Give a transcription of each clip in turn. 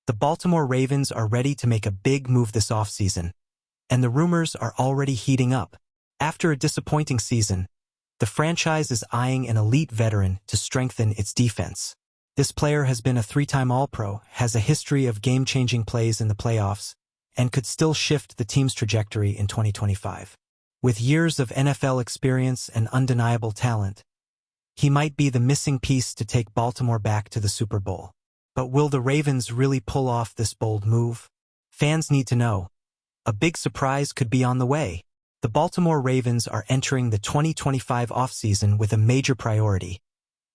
The Baltimore Ravens are ready to make a big move this offseason, and the rumors are already heating up. After a disappointing season, the franchise is eyeing an elite veteran to strengthen its defense. This player has been a three-time All-Pro, has a history of game-changing plays in the playoffs, and could still shift the team's trajectory in 2025. With years of NFL experience and undeniable talent, he might be the missing piece to take Baltimore back to the Super Bowl. But will the Ravens really pull off this bold move? Fans need to know. A big surprise could be on the way. The Baltimore Ravens are entering the 2025 offseason with a major priority: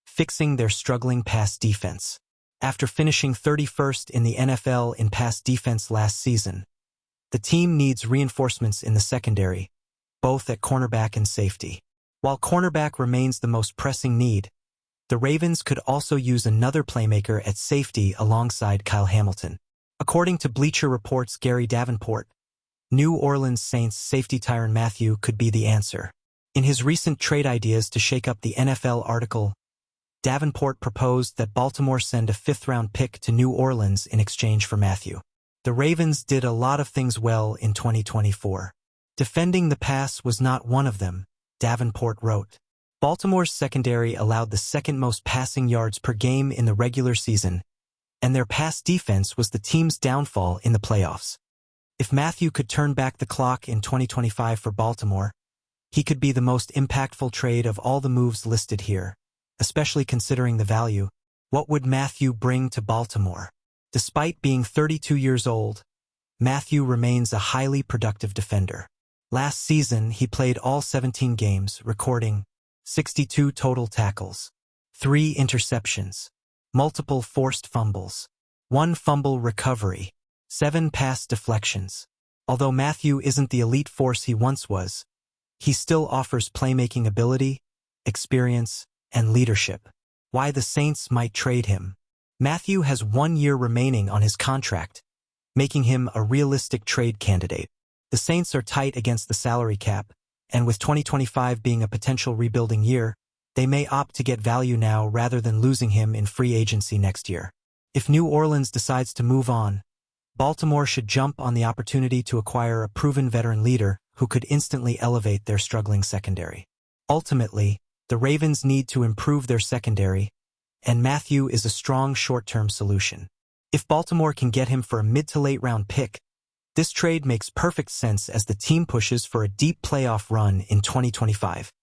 fixing their struggling pass defense. After finishing 31st in the NFL in pass defense last season, the team needs reinforcements in the secondary, both at cornerback and safety. While cornerback remains the most pressing need, the Ravens could also use another playmaker at safety alongside Kyle Hamilton. According to Bleacher Report's Gary Davenport, New Orleans Saints safety Tyrann Mathieu could be the answer. In his recent Trade Ideas to Shake Up the NFL article, Davenport proposed that Baltimore send a fifth-round pick to New Orleans in exchange for Mathieu. The Ravens did a lot of things well in 2024. Defending the pass was not one of them, Davenport wrote. Baltimore's secondary allowed the second most passing yards per game in the regular season, and their pass defense was the team's downfall in the playoffs. If Mathieu could turn back the clock in 2025 for Baltimore, he could be the most impactful trade of all the moves listed here, especially considering the value. What would Mathieu bring to Baltimore? Despite being 32 years old, Mathieu remains a highly productive defender. Last season, he played all 17 games, recording 62 total tackles, 3 interceptions, multiple forced fumbles, 1 fumble recovery, 7 pass deflections. Although Mathieu isn't the elite force he once was, he still offers playmaking ability, experience, and leadership. Why the Saints might trade him? Mathieu has 1 year remaining on his contract, making him a realistic trade candidate. The Saints are tight against the salary cap, and with 2025 being a potential rebuilding year, they may opt to get value now rather than losing him in free agency next year. If New Orleans decides to move on, Baltimore should jump on the opportunity to acquire a proven veteran leader who could instantly elevate their struggling secondary. Ultimately, the Ravens need to improve their secondary, and Mathieu is a strong short-term solution. If Baltimore can get him for a mid to late round pick, this trade makes perfect sense as the team pushes for a deep playoff run in 2025.